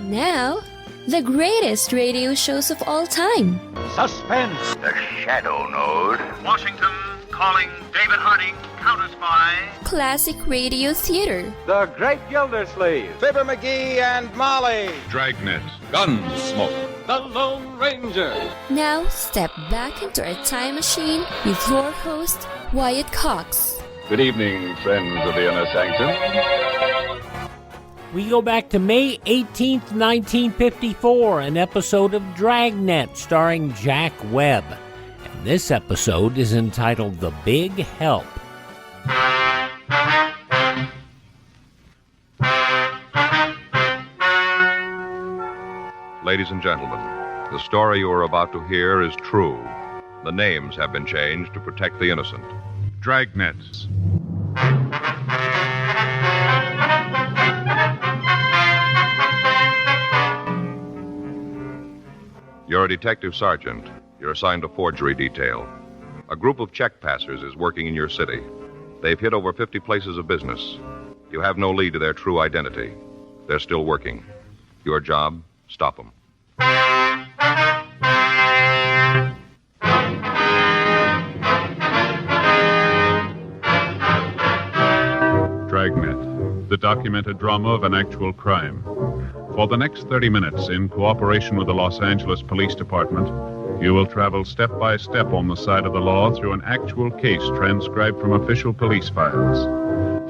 Now, the greatest radio shows of all time. Suspense. The Shadow Node. Washington calling David Harding, Counter Spy. Classic radio theater. The Great Gildersleeve. Fibber McGee and Molly. Dragnet. Gunsmoke. The Lone Ranger. Now, step back into a time machine with your host, Wyatt Cox. Good evening, friends of the Inner Sanctum. We go back to May 18th, 1954, an episode of Dragnet starring Jack Webb. And this episode is entitled The Big Help. Ladies and gentlemen, the story you are about to hear is true. The names have been changed to protect the innocent. Dragnet. You're a detective sergeant. You're assigned a forgery detail. A group of check passers is working in your city. They've hit over 50 places of business. You have no lead to their true identity. They're still working. Your job, stop them. Dragnet, the documented drama of an actual crime. For the next 30 minutes, in cooperation with the Los Angeles Police Department, you will travel step by step on the side of the law through an actual case transcribed from official police files.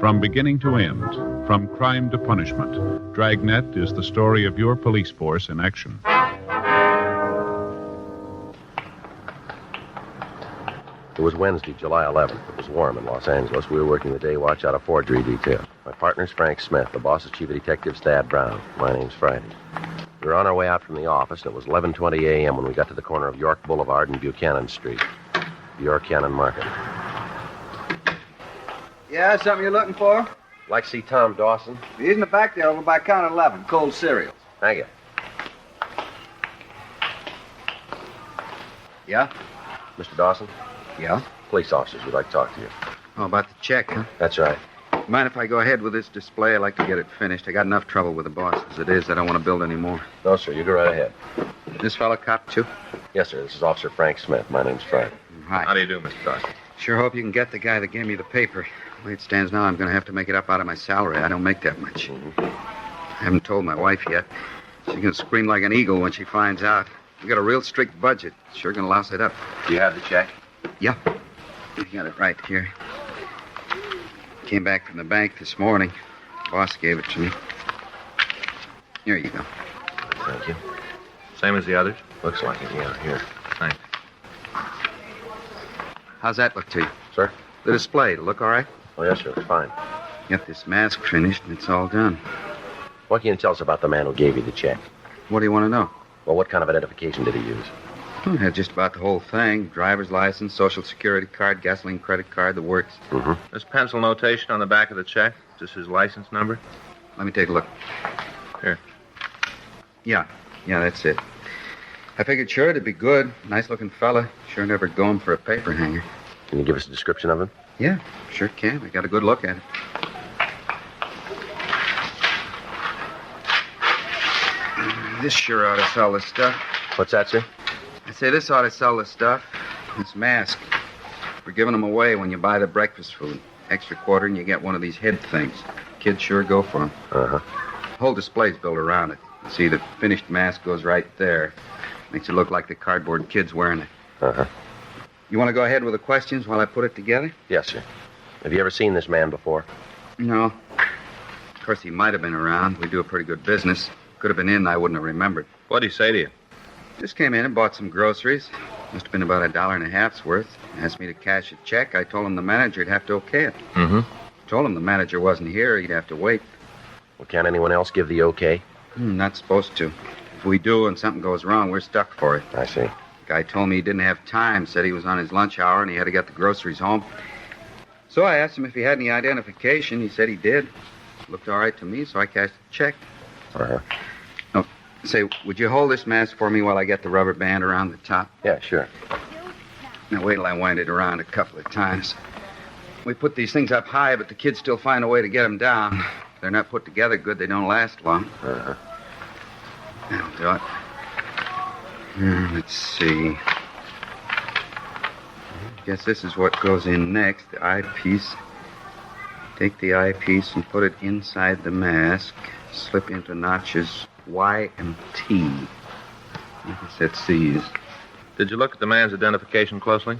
From beginning to end, from crime to punishment, Dragnet is the story of your police force in action. It was Wednesday, July 11th. It was warm in Los Angeles. We were working the day watch out of forgery detail. My partner's Frank Smith. The boss is Chief of Detectives Thad Brown. My name's Friday. We were on our way out from the office, and it was 11:20 a.m. when we got to the corner of York Boulevard and Buchanan Street. The York Cannon Market. Yeah, something you're looking for? Like to see Tom Dawson? He's in the back there over by counter 11, cold cereals. Thank you. Yeah? Mr. Dawson? Yeah? Police officers would like to talk to you. Oh, about the check, huh? That's right. Mind if I go ahead with this display? I'd like to get it finished. I got enough trouble with the boss as it is. I don't want to build any more. No, sir. You go right ahead. This fellow cop, too? Yes, sir. This is Officer Frank Smith. My name's Friday. Hi. How do you do, Mr. Dawson? Sure hope you can get the guy that gave me the paper. The way it stands now, I'm going to have to make it up out of my salary. I don't make that much. I haven't told my wife yet. She's going to scream like an eagle when she finds out. We got a real strict budget. Sure going to louse it up. Do you have the check? Yeah. You got it right here. Came back from the bank this morning. Boss gave it to me. Here you go. Thank you. Same as the others? Looks like it, yeah. Here. Thanks. How's that look to you? Sir? The display, it'll look all right? Oh, yes, sir. It's fine. Get this mask finished and it's all done. What can you tell us about the man who gave you the check? What do you want to know? Well, what kind of identification did he use? I had just about the whole thing. Driver's license, social security card, gasoline credit card, the works. Mm-hmm. This pencil notation on the back of the check, just his license number? Let me take a look. Here. Yeah, that's it. I figured sure it'd be good. Nice-looking fella. Sure never go him for a paper hanger. Can you give us a description of him? Yeah, sure can. I got a good look at it. This sure ought to sell the stuff. What's that, sir? I say this ought to sell the stuff. This mask. We're giving them away when you buy the breakfast food. Extra quarter and you get one of these head things. Kids sure go for them. Uh-huh. Whole display's built around it. You see, the finished mask goes right there. Makes it look like the cardboard kid's wearing it. Uh-huh. You want to go ahead with the questions while I put it together? Yes, sir. Have you ever seen this man before? No. Of course, he might have been around. We do a pretty good business. Could have been in, I wouldn't have remembered. What'd he say to you? Just came in and bought some groceries. Must have been about $1.50 worth. Asked me to cash a check. I told him the manager'd have to okay it. Mm-hmm. Told him the manager wasn't here. He'd have to wait. Well, can't anyone else give the okay? Not supposed to. If we do and something goes wrong, we're stuck for it. I see. Guy told me he didn't have time. Said he was on his lunch hour and he had to get the groceries home. So I asked him if he had any identification. He said he did. Looked all right to me, so I cashed the check. Uh-huh. Oh, say, would you hold this mask for me while I get the rubber band around the top? Yeah, sure. Now, wait till I wind it around a couple of times. We put these things up high, but the kids still find a way to get them down. If they're not put together good, they don't last long. Uh-huh. That'll do it. Let's see. I guess this is what goes in next, the eyepiece. Take the eyepiece and put it inside the mask. Slip into notches Y and T. I guess that's C's. Did you look at the man's identification closely?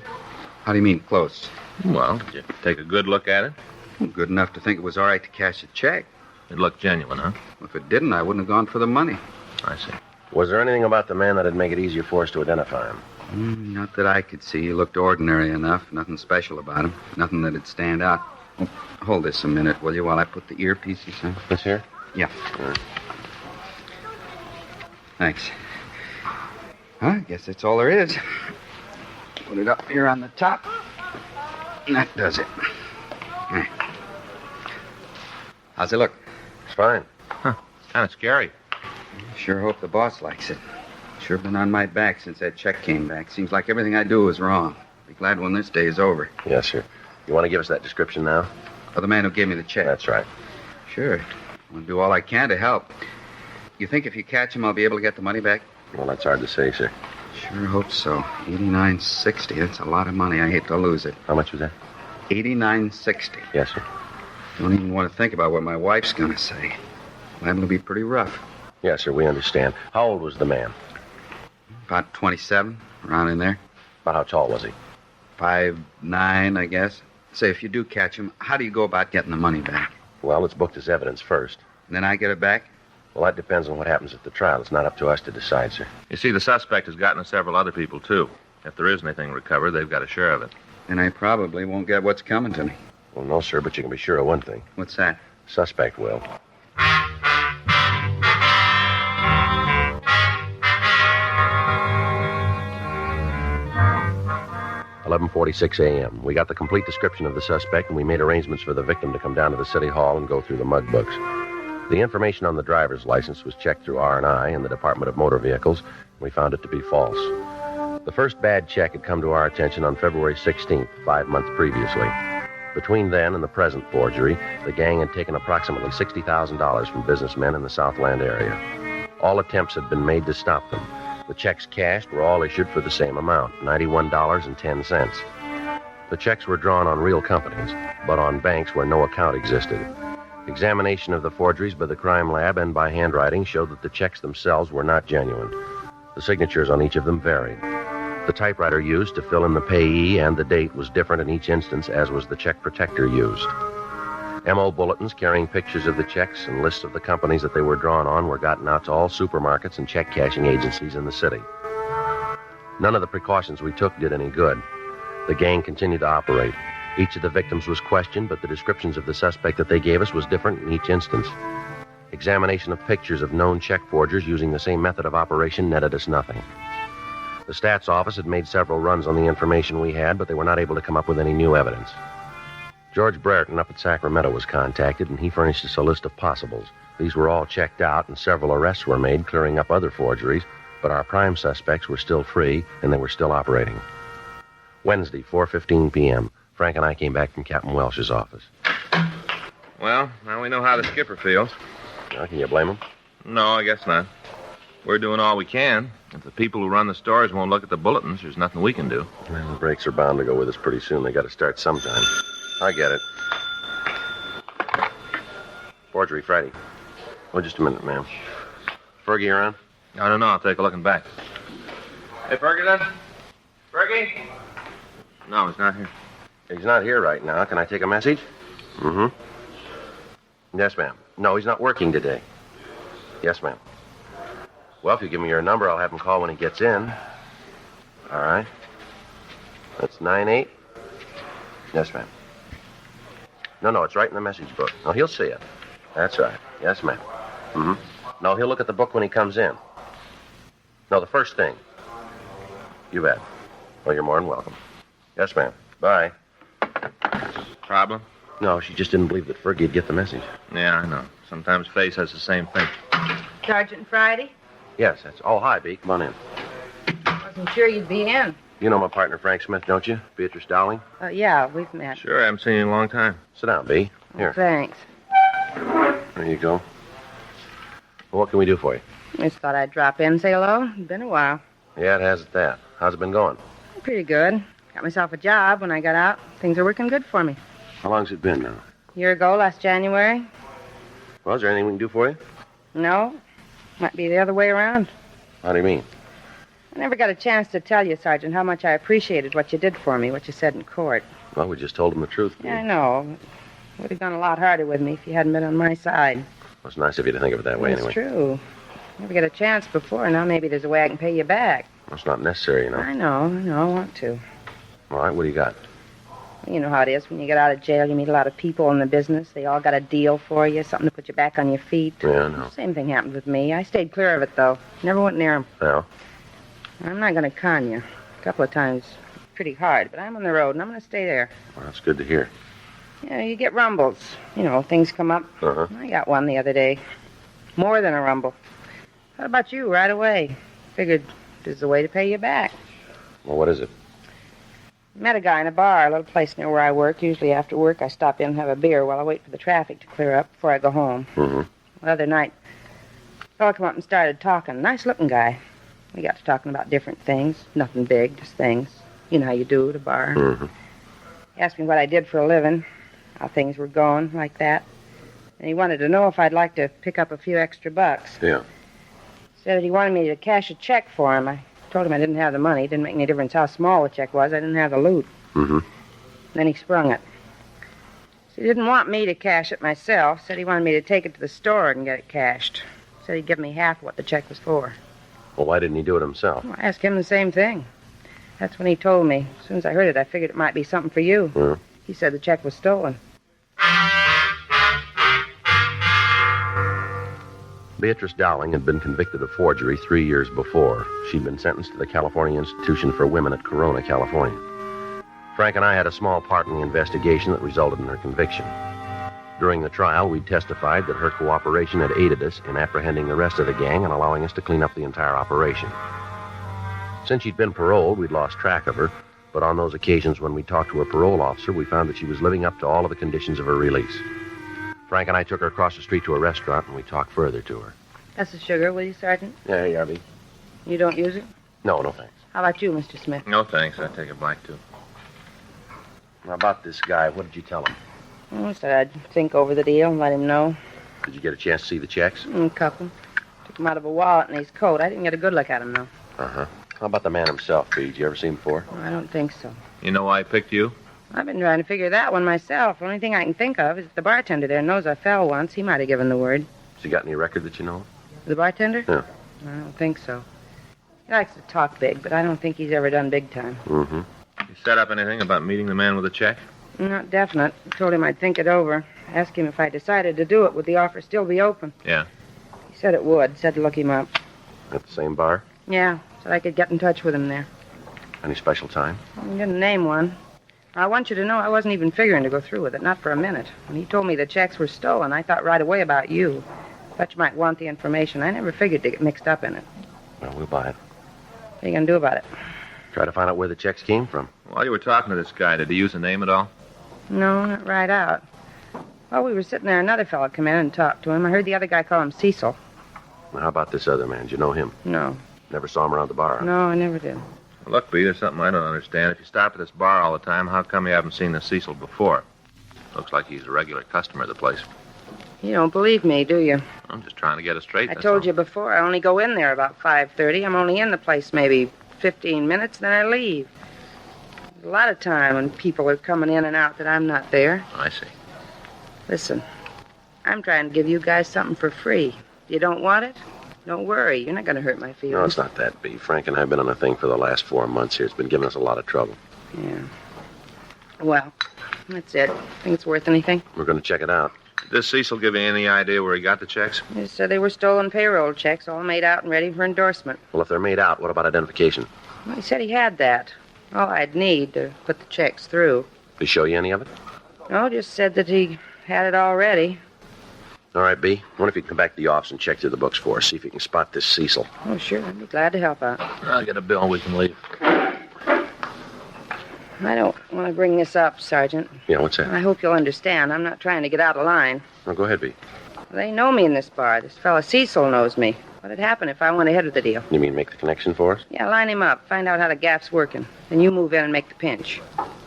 How do you mean, close? Well, did you take a good look at it? Well, good enough to think it was all right to cash a check. It looked genuine, huh? Well, if it didn't, I wouldn't have gone for the money. I see. Was there anything about the man that'd make it easier for us to identify him? Not that I could see. He looked ordinary enough. Nothing special about him. Nothing that'd stand out. Oh, hold this a minute, will you, while I put the earpieces in? This here? Yeah. Thanks. I guess that's all there is. Put it up here on the top. And that does it. There. How's it look? It's fine. Huh. Kind of scary. Sure hope the boss likes it. Sure been on my back since that check came back. Seems like everything I do is wrong. Be glad when this day is over. Yes, sir. You want to give us that description now? Of the man who gave me the check? That's right. Sure. I'll do all I can to help. You think if you catch him, I'll be able to get the money back? Well, that's hard to say, sir. Sure hope so. $89.60. That's a lot of money. I hate to lose it. How much was that? $89.60. Yes, sir. Don't even want to think about what my wife's going to say. Liable to be pretty rough. Yes, sir, we understand. How old was the man? About 27, around in there. About how tall was he? 5'9", I guess. Say, if you do catch him, how do you go about getting the money back? Well, it's booked as evidence first. And then I get it back? Well, that depends on what happens at the trial. It's not up to us to decide, sir. You see, the suspect has gotten to several other people, too. If there is anything recovered, they've got a share of it. And I probably won't get what's coming to me. Well, no, sir, but you can be sure of one thing. What's that? Suspect will. 11:46 a.m. We got the complete description of the suspect, and we made arrangements for the victim to come down to the city hall and go through the mug books. The information on the driver's license was checked through R&I and the Department of Motor Vehicles, and we found it to be false. The first bad check had come to our attention on February 16th, 5 months previously. Between then and the present forgery, the gang had taken approximately $60,000 from businessmen in the Southland area. All attempts had been made to stop them. The checks cashed were all issued for the same amount, $91.10. The checks were drawn on real companies, but on banks where no account existed. Examination of the forgeries by the crime lab and by handwriting showed that the checks themselves were not genuine. The signatures on each of them varied. The typewriter used to fill in the payee and the date was different in each instance, as was the check protector used. M.O. bulletins carrying pictures of the checks and lists of the companies that they were drawn on were gotten out to all supermarkets and check cashing agencies in the city. None of the precautions we took did any good. The gang continued to operate. Each of the victims was questioned, but the descriptions of the suspect that they gave us was different in each instance. Examination of pictures of known check forgers using the same method of operation netted us nothing. The stats office had made several runs on the information we had, but they were not able to come up with any new evidence. George Brereton up at Sacramento was contacted, and he furnished us a list of possibles. These were all checked out, and several arrests were made, clearing up other forgeries, but our prime suspects were still free, and they were still operating. Wednesday, 4:15 p.m., Frank and I came back from Captain Welsh's office. Well, now we know how the skipper feels. Now, can you blame him? No, I guess not. We're doing all we can. If the people who run the stores won't look at the bulletins, there's nothing we can do. Well, the breaks are bound to go with us pretty soon. They got to start sometime. I get it. Forgery Friday. Oh, just a minute, ma'am. Fergie around? I don't know. I'll take a look and back. Hey, Ferguson? Fergie? No, he's not here. He's not here right now. Can I take a message? Mm-hmm. Yes, ma'am. No, he's not working today. Yes, ma'am. Well, if you give me your number, I'll have him call when he gets in. All right. That's 98? Yes, ma'am. No, it's right in the message book. No, he'll see it. That's right. Yes, ma'am. Mm-hmm. No, he'll look at the book when he comes in. No, the first thing. You bet. Well, you're more than welcome. Yes, ma'am. Bye. Problem? No, she just didn't believe that Fergie'd get the message. Yeah, I know. Sometimes Face has the same thing. Sergeant Friday? Yes, that's... Oh, hi, Bea. Come on in. Wasn't sure you'd be in. You know my partner, Frank Smith, don't you? Beatrice Dowling? Yeah, we've met. Sure, I haven't seen you in a long time. Sit down, Bea. Here. Thanks. There you go. Well, what can we do for you? I just thought I'd drop in and say hello. It's been a while. Yeah, it has at that. How's it been going? Pretty good. Got myself a job when I got out. Things are working good for me. How long's it been now? A year ago, last January. Well, is there anything we can do for you? No. Might be the other way around. How do you mean? I never got a chance to tell you, Sergeant, how much I appreciated what you did for me, what you said in court. Well, we just told him the truth. Yeah, I know. It would have gone a lot harder with me if you hadn't been on my side. Well, it's nice of you to think of it that way, anyway. It's true. Never get a chance before. Now maybe there's a way I can pay you back. Well, it's not necessary, you know. I know. I want to. All right, what do you got? You know how it is. When you get out of jail, you meet a lot of people in the business. They all got a deal for you, something to put you back on your feet. Yeah, I know. Same thing happened with me. I stayed clear of it, though. Never went near them. Well? I'm not going to con you. A couple of times, pretty hard, but I'm on the road, and I'm going to stay there. Well, that's good to hear. Yeah, you get rumbles. You know, things come up. Uh-huh. I got one the other day. More than a rumble. How about you, right away? Figured there's a way to pay you back. Well, what is it? Met a guy in a bar, a little place near where I work. Usually after work, I stop in and have a beer while I wait for the traffic to clear up before I go home. Mm-hmm. The other night, a fellow come up and started talking. Nice-looking guy. We got to talking about different things. Nothing big, just things. You know how you do at a bar. Mm-hmm. He asked me what I did for a living, how things were going, like that. And he wanted to know if I'd like to pick up a few extra bucks. Yeah. Said that he wanted me to cash a check for him. I told him I didn't have the money. It didn't make any difference how small the check was. I didn't have the loot. Mm-hmm. Then he sprung it. So he didn't want me to cash it myself. Said he wanted me to take it to the store and get it cashed. Said he'd give me half what the check was for. Well, why didn't he do it himself? Well, I asked him the same thing. That's when he told me. As soon as I heard it, I figured it might be something for you. Yeah. He said the check was stolen. Beatrice Dowling had been convicted of forgery 3 years before. She'd been sentenced to the California Institution for Women at Corona, California. Frank and I had a small part in the investigation that resulted in her conviction. During the trial, we testified that her cooperation had aided us in apprehending the rest of the gang and allowing us to clean up the entire operation. Since she'd been paroled, we'd lost track of her, but on those occasions when we talked to a parole officer, we found that she was living up to all of the conditions of her release. Frank and I took her across the street to a restaurant, and we talked further to her. That's the sugar, will you, Sergeant? Yeah, here you are, B. You don't use it? No, thanks. How about you, Mr. Smith? No, thanks. I take it black, too. Now, about this guy, what did you tell him? I said I'd think over the deal and let him know. Did you get a chance to see the checks? A couple. Took him out of a wallet in his coat. I didn't get a good look at him, though. Uh-huh. How about the man himself, B? Did you ever see him before? I don't think so. You know why I picked you? I've been trying to figure that one myself. The only thing I can think of is that the bartender there knows I fell once. He might have given the word. Has he got any record that you know of? The bartender? Yeah. I don't think so. He likes to talk big, but I don't think he's ever done big time. Mm-hmm. You set up anything about meeting the man with the check? Not definite. I told him I'd think it over. Asked him if I decided to do it, would the offer still be open? Yeah. He said it would. Said to look him up. At the same bar? Yeah, said I could get in touch with him there. Any special time? He didn't name one. I want you to know I wasn't even figuring to go through with it, not for a minute. When he told me the checks were stolen, I thought right away about you. Thought you might want the information. I never figured to get mixed up in it. Well, we'll buy it. What are you going to do about it? Try to find out where the checks came from. While you were talking to this guy, did he use a name at all? No, not right out. While we were sitting there, another fellow come in and talked to him. I heard the other guy call him Cecil. Now, how about this other man? Did you know him? No. Never saw him around the bar? Huh? No, I never did. Look, B, there's something I don't understand. If you stop at this bar all the time, how come you haven't seen the Cecil before? Looks like he's a regular customer of the place. You don't believe me, do you? I'm just trying to get it straight. I told you before, I only go in there about 5:30. I'm only in the place maybe 15 minutes, then I leave. There's a lot of time when people are coming in and out that I'm not there. I see. Listen, I'm trying to give you guys something for free. You don't want it? Don't worry. You're not going to hurt my feelings. No, it's not that, B. Frank and I have been on a thing for the last 4 months here. It's been giving us a lot of trouble. Yeah. Well, that's it. Think it's worth anything? We're going to check it out. Did this Cecil give you any idea where he got the checks? He said they were stolen payroll checks, all made out and ready for endorsement. Well, if they're made out, what about identification? Well, he said he had that. All I'd need to put the checks through. Did he show you any of it? No, just said that he had it already. All right, B. I wonder if you can come back to the office and check through the books for us. See if you can spot this Cecil. Oh, sure. I'd be glad to help out. I'll get a bill and we can leave. I don't want to bring this up, Sergeant. Yeah, what's that? I hope you'll understand. I'm not trying to get out of line. Oh, go ahead, B. They know me in this bar. This fella Cecil knows me. What'd happen if I went ahead with the deal? You mean make the connection for us? Yeah, line him up. Find out how the gaff's working. Then you move in and make the pinch.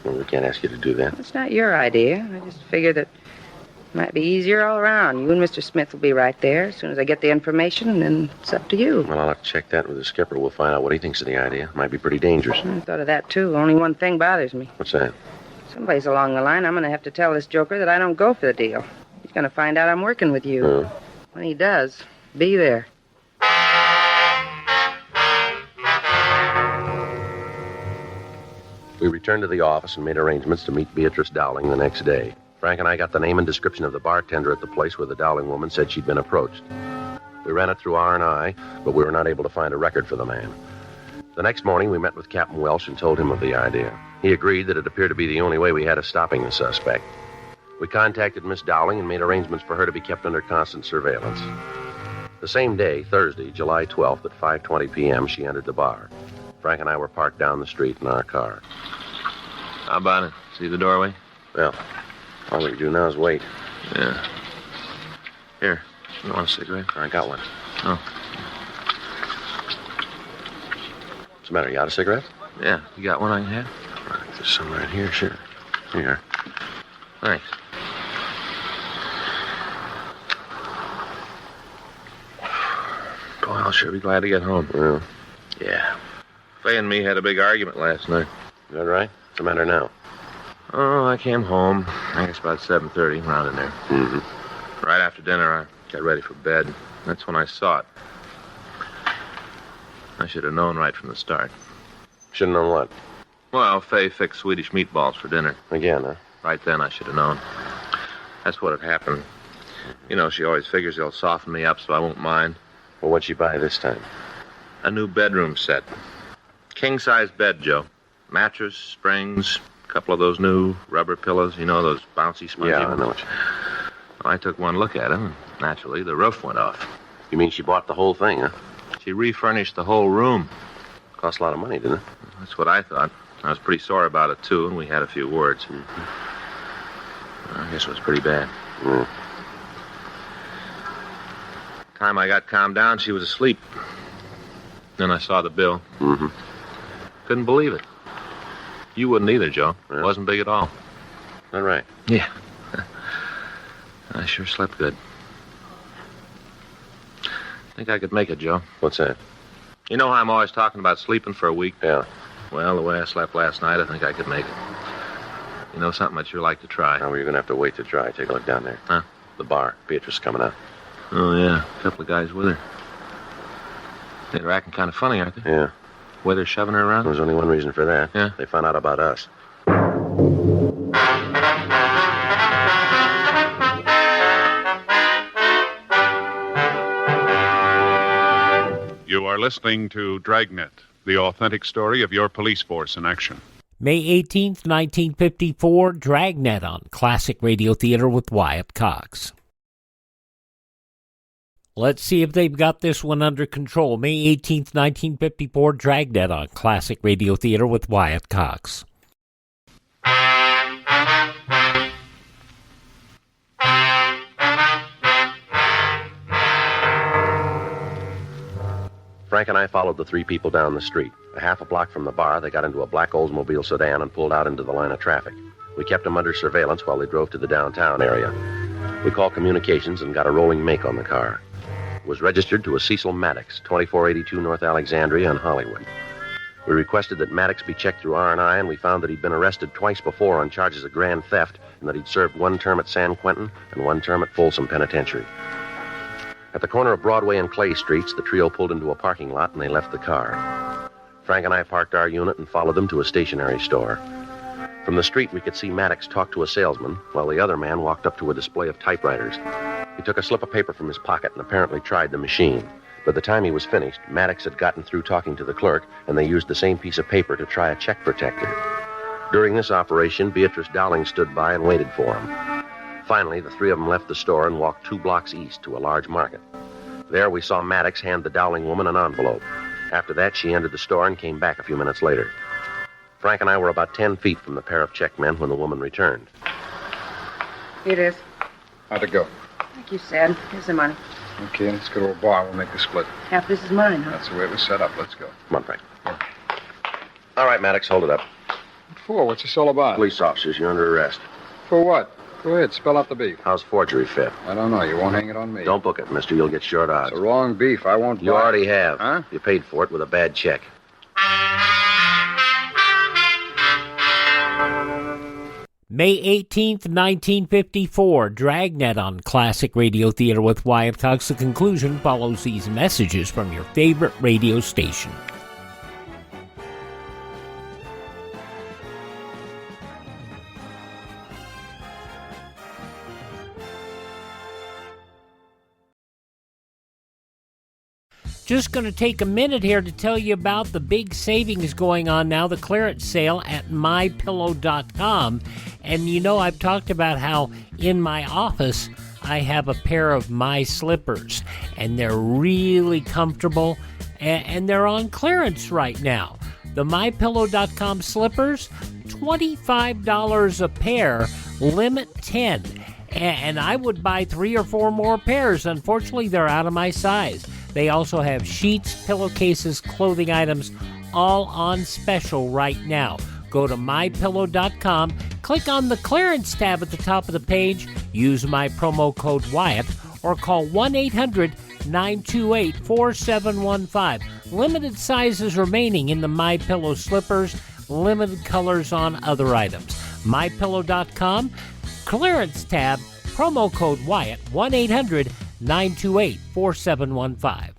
Well, we can't ask you to do that. It's not your idea. I just figured that it might be easier all around. You and Mr. Smith will be right there as soon as I get the information, and then it's up to you. Well, I'll have to check that with the skipper. We'll find out what he thinks of the idea. Might be pretty dangerous. I thought of that, too. Only one thing bothers me. What's that? Someplace along the line, I'm going to have to tell this joker that I don't go for the deal. He's going to find out I'm working with you. Oh. When he does, be there. We returned to the office and made arrangements to meet Beatrice Dowling the next day. Frank and I got the name and description of the bartender at the place where the Dowling woman said she'd been approached. We ran it through R&I, but we were not able to find a record for the man. The next morning, we met with Captain Welsh and told him of the idea. He agreed that it appeared to be the only way we had of stopping the suspect. We contacted Miss Dowling and made arrangements for her to be kept under constant surveillance. The same day, Thursday, July 12th, at 5:20 p.m., she entered the bar. Frank and I were parked down the street in our car. How about it? See the doorway? Well, all we can do now is wait. Yeah. Here, you want a cigarette? I got one. Oh. What's the matter? You out of cigarettes? Yeah, you got one I can have? Right, there's some right here, sure. Here you are. Thanks. Boy, I'll sure be glad to get home. Well, Yeah. Fay and me had a big argument last night. is that right? What's the matter now? Oh, I came home, I guess about 7:30, around in there. Mm-hmm. Right after dinner, I got ready for bed. That's when I saw it. I should have known right from the start. Should have known what? Well, Fay fixed Swedish meatballs for dinner. Again, huh? Right then, I should have known. That's what had happened. You know, she always figures they'll soften me up so I won't mind. Well, what'd she buy this time? A new bedroom set. King-size bed, Joe. Mattress, springs, a couple of those new rubber pillows, you know, those bouncy, spongy Yeah, I ones. know what you... Well, I took one look at them, and naturally, the roof went off. You mean she bought the whole thing, huh? She refurnished the whole room. Cost a lot of money, didn't it? That's what I thought. I was pretty sore about it, too, and we had a few words. I guess it was pretty bad. Mm. Time I got calmed down, she was asleep. Then I saw the bill. Mm-hmm. Couldn't believe it. You wouldn't either, Joe. Yeah. It wasn't big at all. Is that right? Yeah. I sure slept good. Think I could make it, Joe. What's that? You know how I'm always talking about sleeping for a week? Yeah. Well, the way I slept last night, I think I could make it. You know something I'd sure like to try? Now, you're going to have to wait to try. Take a look down there. Huh? The bar. Beatrice is coming out. Oh, yeah. A couple of guys with her. They're acting kind of funny, aren't they? Yeah. Way they're shoving her around? There's only one reason for that. Yeah? They found out about us. You are listening to Dragnet, the authentic story of your police force in action. May 18th, 1954, Dragnet on Classic Radio Theater with Wyatt Cox. Let's see if they've got this one under control. May 18th, 1954, Dragnet on Classic Radio Theater with Wyatt Cox. Frank and I followed the three people down the street. A half a block from the bar, they got into a black Oldsmobile sedan and pulled out into the line of traffic. We kept them under surveillance while they drove to the downtown area. We called communications and got a rolling make on the car. It was registered to a Cecil Maddox, 2482 North Alexandria on Hollywood. We requested that Maddox be checked through R&I, and we found that he'd been arrested twice before on charges of grand theft and that he'd served one term at San Quentin and one term at Folsom Penitentiary. At the corner of Broadway and Clay Streets, the trio pulled into a parking lot and they left the car. Frank and I parked our unit and followed them to a stationery store. From the street, we could see Maddox talk to a salesman, while the other man walked up to a display of typewriters. He took a slip of paper from his pocket and apparently tried the machine. By the time he was finished, Maddox had gotten through talking to the clerk, and they used the same piece of paper to try a check protector. During this operation, Beatrice Dowling stood by and waited for him. Finally, the three of them left the store and walked 2 blocks east to a large market. There, we saw Maddox hand the Dowling woman an envelope. After that, she entered the store and came back a few minutes later. Frank and I were about 10 feet from the pair of check men when the woman returned. Here it is. How'd it go? Like you said. Here's the money. Okay, let's go to a bar. We'll make the split. Half this is mine, huh? That's the way it was set up. Let's go. Come on, Frank. All right, Maddox, hold it up. What for? What's this all about? Police officers, you're under arrest. For what? Go ahead, spell out the beef. How's forgery fit? I don't know. You won't hang it on me. Don't book it, mister. You'll get short odds. It's the wrong beef. I won't buy You it. already have. Huh? You paid for it with a bad check. May 18th, 1954, Dragnet on Classic Radio Theater with Wyatt Cox. The conclusion follows these messages from your favorite radio station. Just going to take a minute here to tell you about the big savings going on now, the clearance sale at mypillow.com. And you know, I've talked about how in my office I have a pair of my slippers, and they're really comfortable, and they're on clearance right now. The mypillow.com slippers, $25 a pair, limit 10. And I would buy 3 or 4 more pairs. Unfortunately, they're out of my size. They also have sheets, pillowcases, clothing items, all on special right now. Go to mypillow.com, click on the clearance tab at the top of the page, use my promo code Wyatt, or call 1-800-928-4715. Limited sizes remaining in the MyPillow slippers, limited colors on other items. mypillow.com, clearance tab, promo code Wyatt, 1-800-928-4715.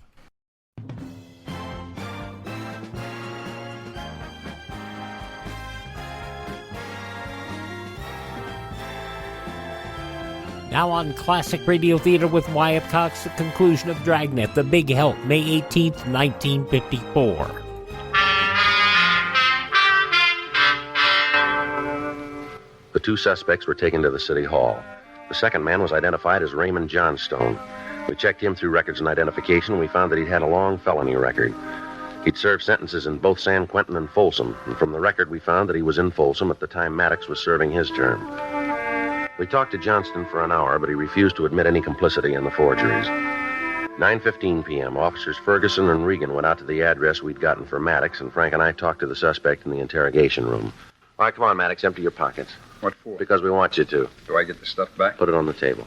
Now on Classic Radio Theater with Wyatt Cox, the conclusion of Dragnet, The Big Help, May 18th, 1954. The 2 suspects were taken to the city hall. The second man was identified as Raymond Johnstone. We checked him through records and identification, and we found that he'd had a long felony record. He'd served sentences in both San Quentin and Folsom, and from the record we found that he was in Folsom at the time Maddox was serving his term. We talked to Johnston for an hour, but he refused to admit any complicity in the forgeries. 9:15 p.m., Officers Ferguson and Reagan went out to the address we'd gotten for Maddox, and Frank and I talked to the suspect in the interrogation room. All right, come on, Maddox, empty your pockets. What for? Because we want you to. Do I get the stuff back? Put it on the table.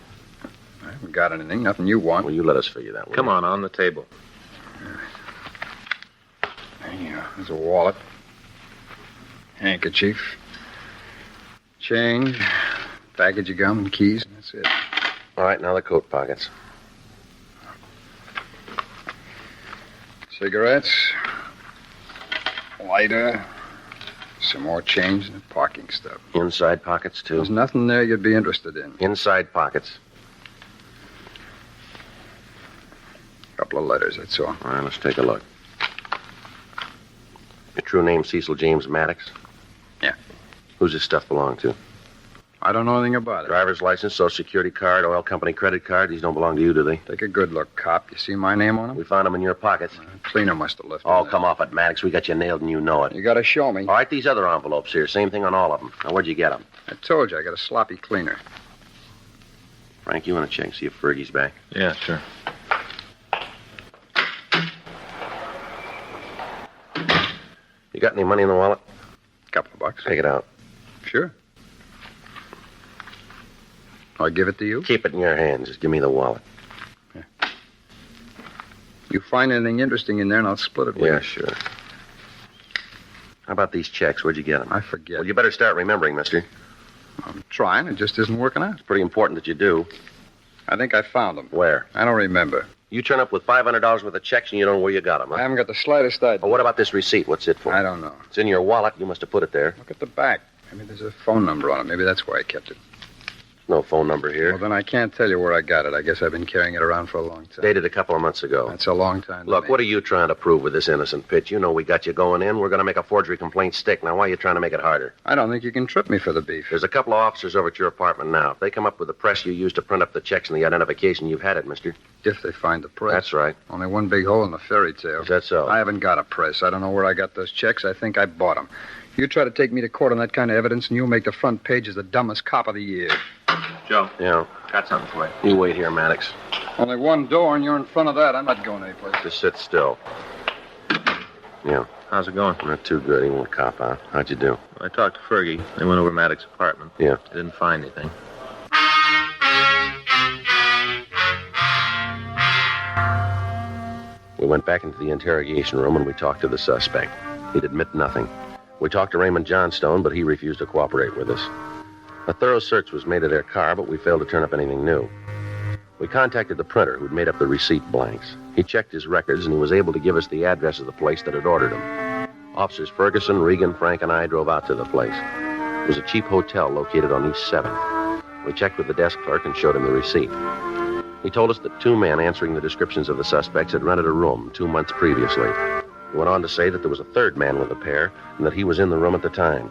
I haven't got anything. Nothing you want. Well, you let us figure that one. Come on the table. Yeah, there's a wallet. Handkerchief. Change. Package of gum and keys, and that's it. All right, now the coat pockets. Cigarettes. Lighter. Some more change and parking stuff. Inside pockets, too. There's nothing there you'd be interested in. Inside pockets. A couple of letters, that's all. All right, let's take a look. Your true name, Cecil James Maddox? Yeah. Who's this stuff belong to? I don't know anything about it. Driver's license, social security card, oil company credit card. These don't belong to you, do they? Take a good look, cop. You see my name on them? We found them in your pockets. Cleaner must have left Oh, them come off it, Maddox. We got you nailed and you know it. You gotta show me. All right, these other envelopes here. Same thing on all of them. Now, where'd you get them? I told you, I got a sloppy cleaner. Frank, you want to check, see if Fergie's back? Yeah, sure. You got any money in the wallet? Couple of bucks. Take it out. Sure. I'll give it to you. Keep it in your hands. Just give me the wallet. Yeah. You find anything interesting in there, and I'll split it with you. Yeah, sure. How about these checks? Where'd you get them? I forget. Well, you better start remembering, mister. I'm trying. It just isn't working out. It's pretty important that you do. I think I found them. Where? I don't remember. You turn up with $500 worth of checks and you don't know where you got them, huh? I haven't got the slightest idea. Well, what about this receipt? What's it for? I don't know. It's in your wallet. You must have put it there. Look at the back. Maybe there's a phone number on it. Maybe that's why I kept it. No phone number here. Well, then I can't tell you where I got it. I guess I've been carrying it around for a long time. Dated a couple of months ago. That's a long time. Look, what are you trying to prove with this innocent pitch? You know we got you going in. We're going to make a forgery complaint stick. Now, why are you trying to make it harder? I don't think you can trip me for the beef. There's a couple of officers over at your apartment now. If they come up with the press you used to print up the checks and the identification, you've had it, mister. If they find the press. That's right. Only one big hole in the fairy tale. Is that so? I haven't got a press. I don't know where I got those checks. I think I bought them. You try to take me to court on that kind of evidence, and you'll make the front page as the dumbest cop of the year. Joe. Yeah. Got something for you. You wait here, Maddox. Only one door, and you're in front of that. I'm not going anyplace. Just sit still. Yeah. How's it going? Not too good. He won't cop out. How'd you do? I talked to Fergie. They went over Maddox's apartment. Yeah. They didn't find anything. We went back into the interrogation room and we talked to the suspect. He'd admit nothing. We talked to Raymond Johnstone, but he refused to cooperate with us. A thorough search was made of their car, but we failed to turn up anything new. We contacted the printer who'd made up the receipt blanks. He checked his records and he was able to give us the address of the place that had ordered them. Officers Ferguson, Reagan, Frank, and I drove out to the place. It was a cheap hotel located on East 7th. We checked with the desk clerk and showed him the receipt. He told us that 2 men answering the descriptions of the suspects had rented a room 2 months previously. He went on to say that there was a 3rd man with the pair and that he was in the room at the time.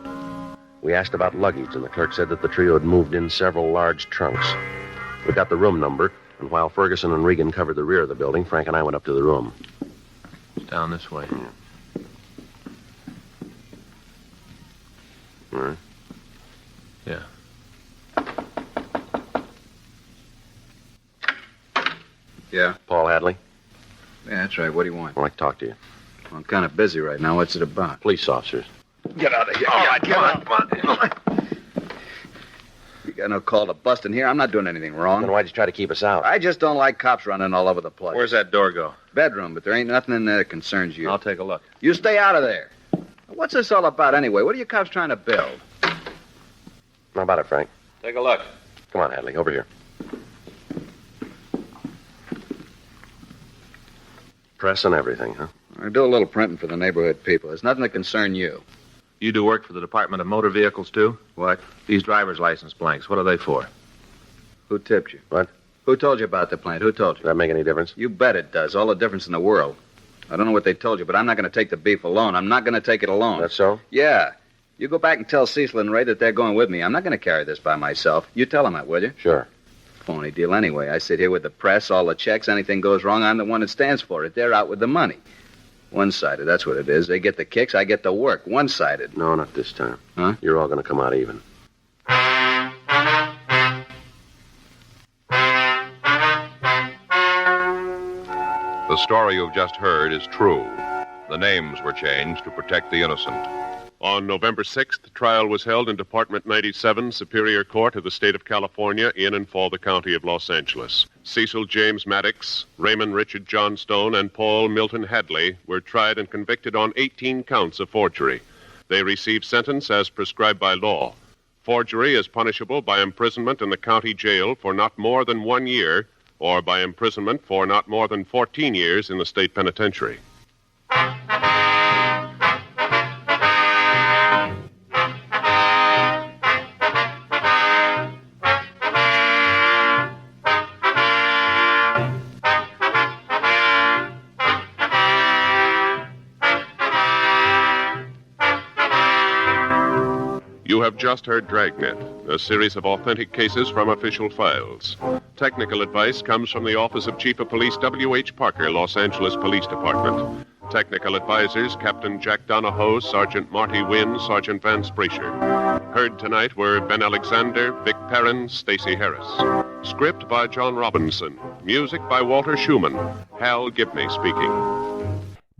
We asked about luggage, and the clerk said that the trio had moved in several large trunks. We got the room number, and while Ferguson and Regan covered the rear of the building, Frank and I went up to the room. Down this way. All right. Yeah. Yeah? Paul Hadley? Yeah, that's right. What do you want? I'd like to talk to you. Well, I'm kind of busy right now. What's it about? Police officers. Get out of here. All right, come on. You got no call to bust in here. I'm not doing anything wrong. Then why'd you try to keep us out? I just don't like cops running all over the place. Where's that door go? Bedroom, but there ain't nothing in there that concerns you. I'll take a look. You stay out of there. What's this all about anyway? What are you cops trying to build? How about it, Frank? Take a look. Come on, Hadley, over here. Press and everything, huh? I do a little printing for the neighborhood people. There's nothing that concern you. You do work for the Department of Motor Vehicles, too? What? These driver's license blanks, what are they for? Who tipped you? What? Who told you about the plant? Who told you? Does that make any difference? You bet it does. All the difference in the world. I don't know what they told you, but I'm not going to take the beef alone. I'm not going to take it alone. That's so? Yeah. You go back and tell Cecil and Ray that they're going with me. I'm not going to carry this by myself. You tell them that, will you? Sure. Phony deal anyway. I sit here with the press, all the checks. Anything goes wrong, I'm the one that stands for it. They're out with the money. One-sided, that's what it is. They get the kicks, I get the work. One-sided. No, not this time. Huh? You're all going to come out even. The story you've just heard is true. The names were changed to protect the innocent. On November 6th, the trial was held in Department 97, Superior Court of the State of California, in and for the County of Los Angeles. Cecil James Maddox, Raymond Richard Johnstone, and Paul Milton Hadley were tried and convicted on 18 counts of forgery. They received sentence as prescribed by law. Forgery is punishable by imprisonment in the county jail for not more than 1 year, or by imprisonment for not more than 14 years in the state penitentiary. You have just heard Dragnet, a series of authentic cases from official files. Technical advice comes from the Office of Chief of Police W.H. Parker, Los Angeles Police Department. Technical advisors, Captain Jack Donahoe, Sergeant Marty Wynn, Sergeant Vance Brasher. Heard tonight were Ben Alexander, Vic Perrin, Stacey Harris. Script by John Robinson. Music by Walter Schumann. Hal Gibney speaking.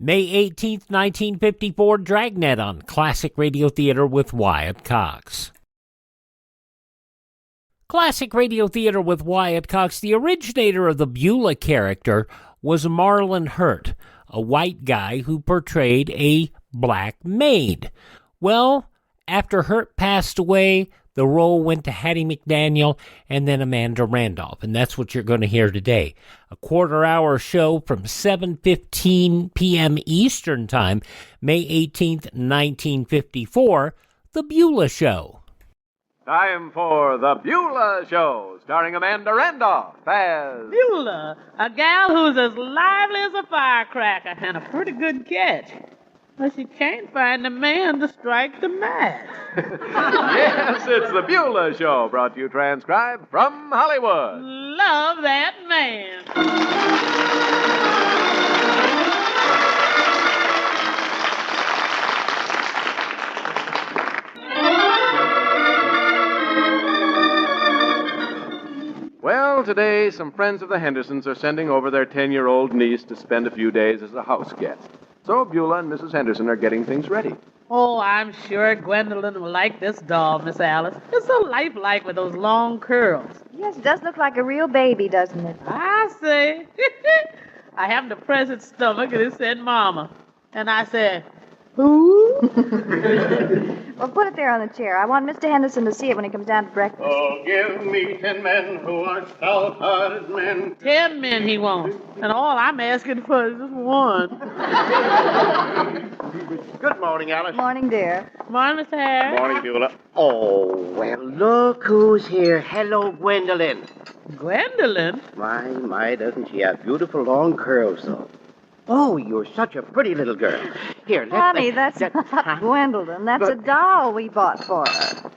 May 18th, 1954, Dragnet on Classic Radio Theater with Wyatt Cox. Classic Radio Theater with Wyatt Cox. The originator of the Beulah character was Marlon Hurt, a white guy who portrayed a black maid. Well, after Hurt passed away, the role went to Hattie McDaniel and then Amanda Randolph, and that's what you're going to hear today. A quarter-hour show from 7:15 p.m. Eastern Time, May 18th, 1954, The Beulah Show. Time for The Beulah Show, starring Amanda Randolph as Beulah, a gal who's as lively as a firecracker and a pretty good catch. But she can't find a man to strike the match. Yes, it's The Beulah Show, brought to you transcribed from Hollywood. Love that man. today, some friends of the Hendersons are sending over their 10-year-old niece to spend a few days as a house guest. So Beulah and Mrs. Henderson are getting things ready. Oh, I'm sure Gwendolyn will like this doll, Miss Alice. It's so lifelike with those long curls. Yes, it does look like a real baby, doesn't it? I say. I happened to press its stomach and it said Mama. And I said, who? Well, put it there on the chair. I want Mr. Henderson to see it when he comes down to breakfast. Oh, give me 10 men who are stout-hearted men. 10 men he wants. And all I'm asking for is just one. Good morning, Alice. Morning, dear. Morning, Mr. Harris. Morning, Beulah. Oh, well, look who's here. Hello, Gwendolyn. Gwendolyn? My, doesn't she have beautiful long curls, though? Oh, you're such a pretty little girl. Here, Honey, that's not Gwendolyn. That's a doll we bought for her.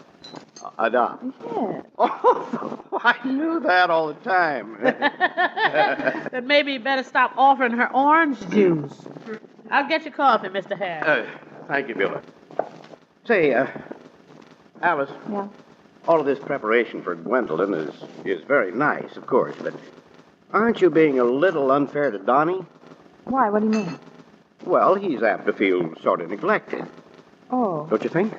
A doll? Yeah. Oh, I knew that all the time. Then maybe you better stop offering her orange juice. I'll get you coffee, Mr. Harris. Thank you, Beulah. Say, Alice. Yeah? All of this preparation for Gwendolyn is very nice, of course, but aren't you being a little unfair to Donnie? Why? What do you mean? Well, he's apt to feel sort of neglected. Oh. Don't you think?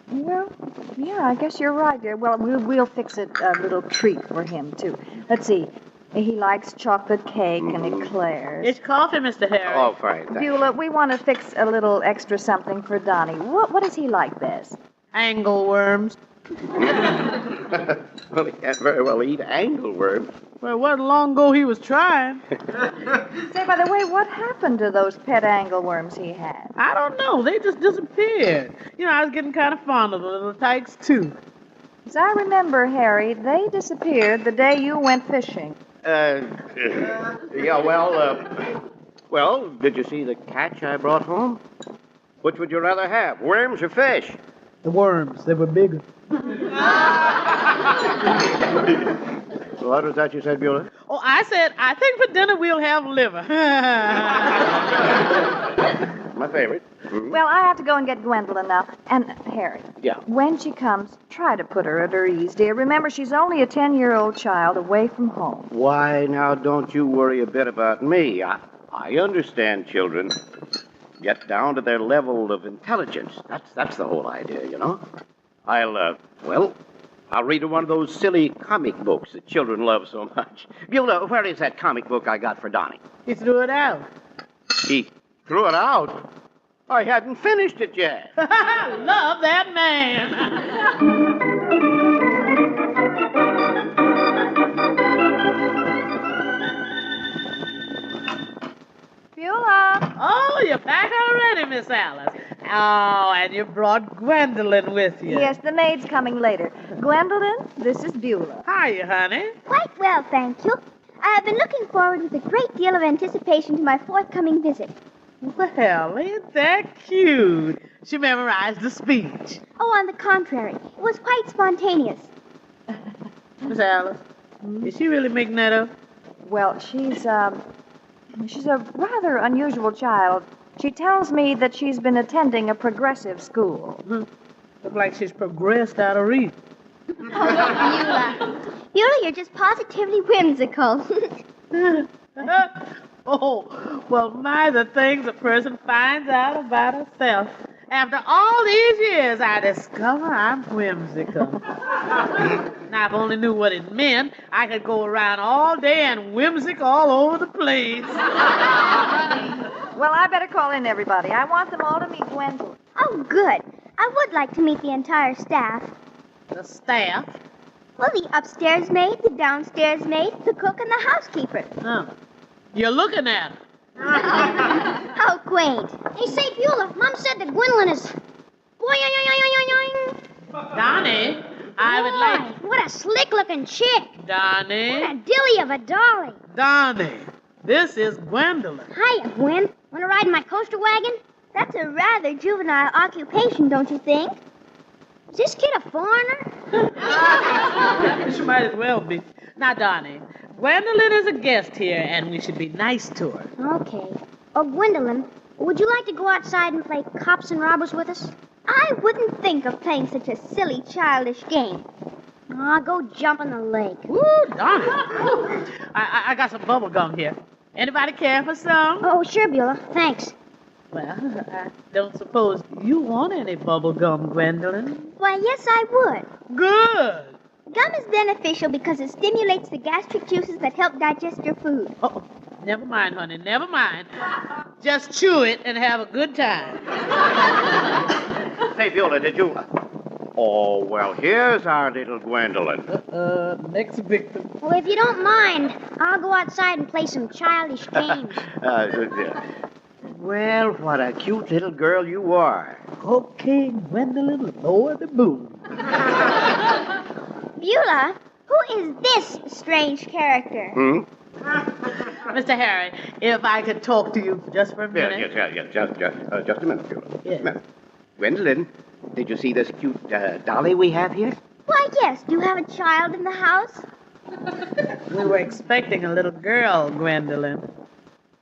Well, yeah, I guess you're right, dear. Well, we'll fix a little treat for him, too. Let's see. He likes chocolate cake and eclairs. It's coffee, Mr. Harris. Oh, fine. Thanks. Beulah, we want to fix a little extra something for Donnie. What does he like best? Angleworms. Well, he can't very well eat angleworms. Well, it wasn't long ago he was trying. Say, by the way, what happened to those pet angleworms he had? I don't know. They just disappeared. You know, I was getting kind of fond of the little tykes, too. As I remember, Harry, they disappeared the day you went fishing. Yeah, well, did you see the catch I brought home? Which would you rather have, worms or fish? The worms, they were bigger. What was that you said, Beulah? Oh, I said, I think for dinner we'll have liver. My favorite. Well, I have to go and get Gwendolyn now. And, Harry. Yeah. When she comes, try to put her at her ease, dear. Remember, she's only a 10-year-old child away from home. Why, now, don't you worry a bit about me. I understand children. Get down to their level of intelligence. That's the whole idea, you know. I'll read her one of those silly comic books that children love so much. Beulah, where is that comic book I got for Donnie? He threw it out. He threw it out? I hadn't finished it yet. Love that man. Beulah! Oh, you're back already, Miss Alice. Oh, and you brought Gwendolyn with you. Yes, the maid's coming later. Gwendolyn, this is Beulah. Hiya, honey. Quite well, thank you. I have been looking forward with a great deal of anticipation to my forthcoming visit. Well, ain't that cute? She memorized the speech. Oh, on the contrary, it was quite spontaneous. Miss Alice, is she really making that up? Well, she's a rather unusual child. She tells me that she's been attending a progressive school. Looks like she's progressed out of reach. Oh, Beulah. Beulah, you're just positively whimsical. Oh, well, my, the things a person finds out about herself. After all these years, I discover I'm whimsical. Now, if I only knew what it meant, I could go around all day and whimsic all over the place. Well, I better call in everybody. I want them all to meet Gwendolyn. Oh, good. I would like to meet the entire staff. The staff? Well, the upstairs maid, the downstairs maid, the cook, and the housekeeper. Oh. You're looking at her. How quaint. Hey, say, Beulah, Mom said that Gwendolyn is... Donnie, I would like... What a slick-looking chick. Donnie. What a dilly of a dolly. Donnie, this is Gwendolyn. Hiya, Gwen. Want to ride in my coaster wagon? That's a rather juvenile occupation, don't you think? Is this kid a foreigner? She might as well be. Now, Donnie, Gwendolyn is a guest here, and we should be nice to her. Okay. Oh, Gwendolyn, would you like to go outside and play cops and robbers with us? I wouldn't think of playing such a silly, childish game. Go jump in the lake. Ooh, darn it. I got some bubble gum here. Anybody care for some? Oh, sure, Beulah. Thanks. Well, I don't suppose you want any bubble gum, Gwendolyn. Why, yes, I would. Good. Gum is beneficial because it stimulates the gastric juices that help digest your food. Oh, never mind, honey, never mind. Just chew it and have a good time. Say, Beulah, did you... Oh, well, here's our little Gwendolyn. Next victim. Well, if you don't mind, I'll go outside and play some childish games. Well, what a cute little girl you are. Okay, Gwendolyn, lower the moon. Beulah, who is this strange character? Mr. Harry, if I could talk to you just for a minute. Yes, just a minute, Beulah. Yes. Gwendolyn, did you see this cute dolly we have here? Why, yes. Do you have a child in the house? We were expecting a little girl, Gwendolyn.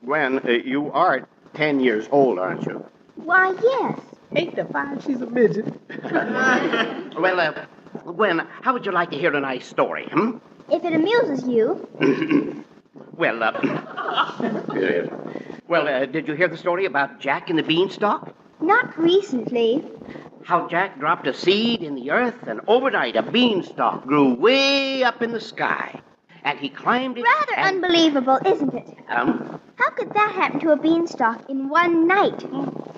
Gwen, you are 10 years old, aren't you? Why, yes. 8 to 5, she's a midget. Well, Gwen, how would you like to hear a nice story, If it amuses you. Well, did you hear the story about Jack and the beanstalk? Not recently. How Jack dropped a seed in the earth, and overnight a beanstalk grew way up in the sky. And he climbed it. Rather unbelievable, isn't it? How could that happen to a beanstalk in one night?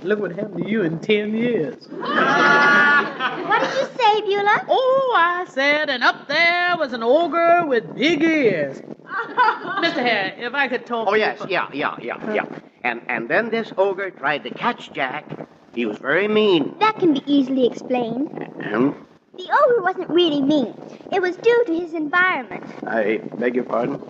Look what happened to you in 10 years. What did you say, Beulah? Oh, I said, and up there was an ogre with big ears. Mr. Harry, if I could talk to you... yeah. And then this ogre tried to catch Jack. He was very mean. That can be easily explained. The ogre wasn't really mean. It was due to his environment. I beg your pardon?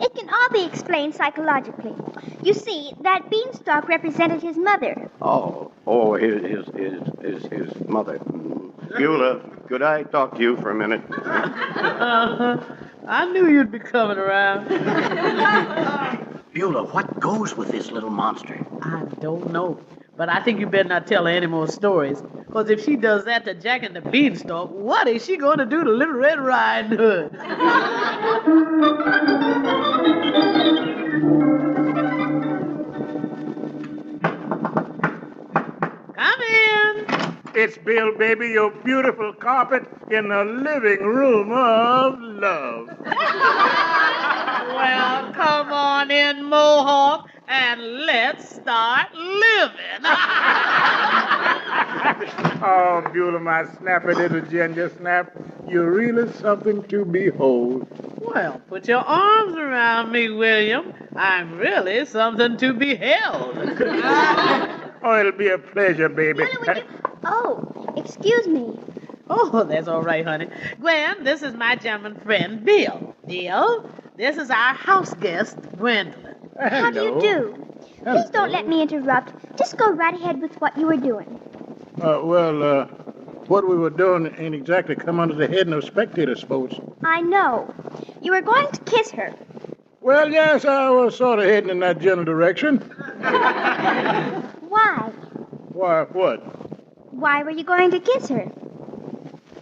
It can all be explained psychologically. You see, that beanstalk represented his mother. Oh, his mother. Beulah, could I talk to you for a minute? I knew you'd be coming around. Beulah, what goes with this little monster? I don't know. But I think you better not tell her any more stories. Because if she does that to Jack and the Beanstalk, what is she going to do to Little Red Riding Hood? Come in. It's Bill, baby, your beautiful carpet in the living room of love. Well, come on in, Mohawk, and let's start living. Oh, Beulah, my snappy little ginger snap, you're really something to behold. Well, put your arms around me, William. I'm really something to be held. Oh, it'll be a pleasure, baby. Oh, excuse me. Oh, that's all right, honey. Gwen, this is my German friend, Bill. Bill, this is our house guest, Gwendolyn. How do you do? Please don't let me interrupt. Just go right ahead with what you were doing. What we were doing ain't exactly come under the head of spectator sports. I know. You were going to kiss her. Well, yes, I was sort of heading in that general direction. Why? Why, what? Why were you going to kiss her?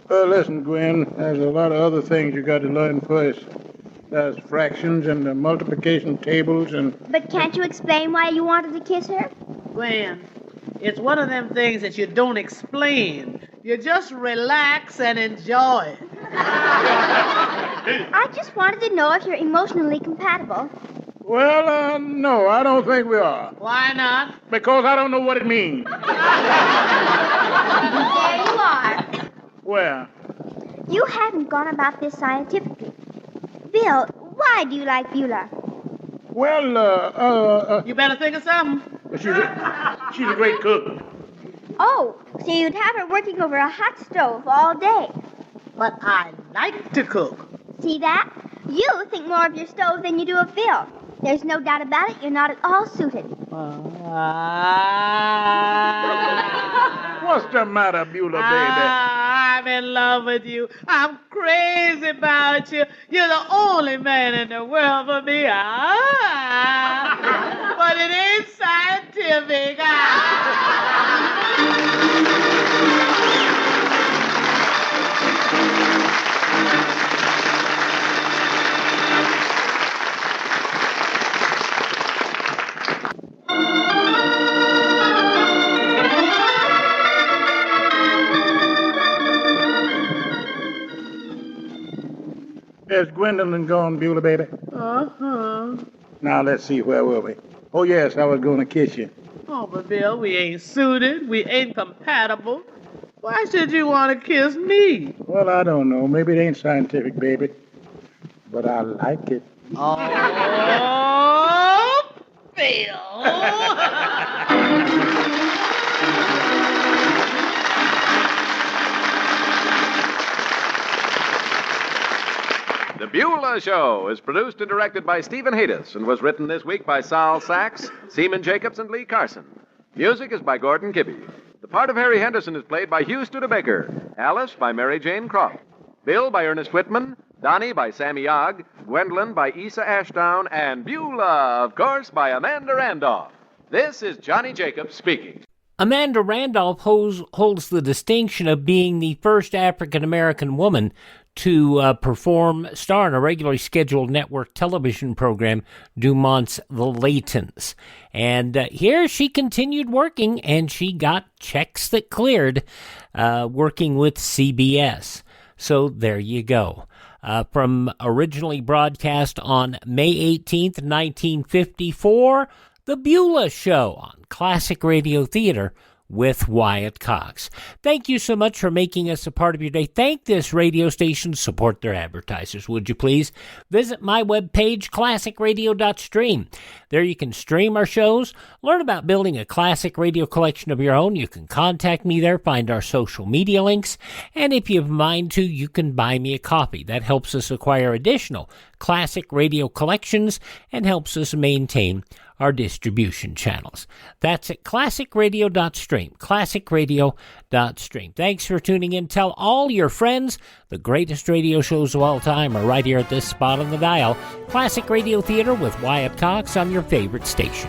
Listen, Gwen, there's a lot of other things you got to learn first. There's fractions and the multiplication tables and... But can't you explain why you wanted to kiss her? Gwen, it's one of them things that you don't explain. You just relax and enjoy it. I just wanted to know if you're emotionally compatible. Well, no, I don't think we are. Why not? Because I don't know what it means. There you are. Where? You haven't gone about this scientifically. Bill, why do you like Beulah? Well, You better think of something. She's a great cook. Oh, so you'd have her working over a hot stove all day. But I like to cook. See that? You think more of your stove than you do of Bill. There's no doubt about it, you're not at all suited. What's the matter, Beulah, baby? I'm in love with you. I'm crazy about you. You're the only man in the world for me. But it ain't scientific. where's Gwendolyn gone, Beulah, baby? Uh-huh. Now, let's see, where were we? Oh, yes, I was going to kiss you. Oh, but Bill, we ain't suited. We ain't compatible. Why should you want to kiss me? Well, I don't know. Maybe it ain't scientific, baby. But I like it. Oh, Bill. The Beulah Show is produced and directed by Stephen Hadis and was written this week by Sal Sachs, Seaman Jacobs, and Lee Carson. Music is by Gordon Kibbe. The part of Harry Henderson is played by Hugh Studebaker, Alice by Mary Jane Croft, Bill by Ernest Whitman, Donnie by Sammy Ogg, Gwendolyn by Issa Ashdown, and Beulah, of course, by Amanda Randolph. This is Johnny Jacobs speaking. Amanda Randolph holds the distinction of being the first African-American woman to star in a regularly scheduled network television program, Dumont's The Laytons. And here she continued working, and she got checks that cleared working with CBS. So there you go. From originally broadcast on May 18th, 1954, The Beulah Show on Classic Radio Theater with Wyatt Cox. Thank you so much for making us a part of your day. Thank this radio station. Support their advertisers, would you please? Visit my webpage, classicradio.stream. There you can stream our shows, learn about building a classic radio collection of your own. You can contact me there, find our social media links, and if you have a mind to, you can buy me a copy. That helps us acquire additional classic radio collections and helps us maintain our distribution channels. That's at classicradio.stream, classicradio.stream. Thanks for tuning in. Tell all your friends the greatest radio shows of all time are right here at this spot on the dial. Classic Radio Theater with Wyatt Cox on your favorite station.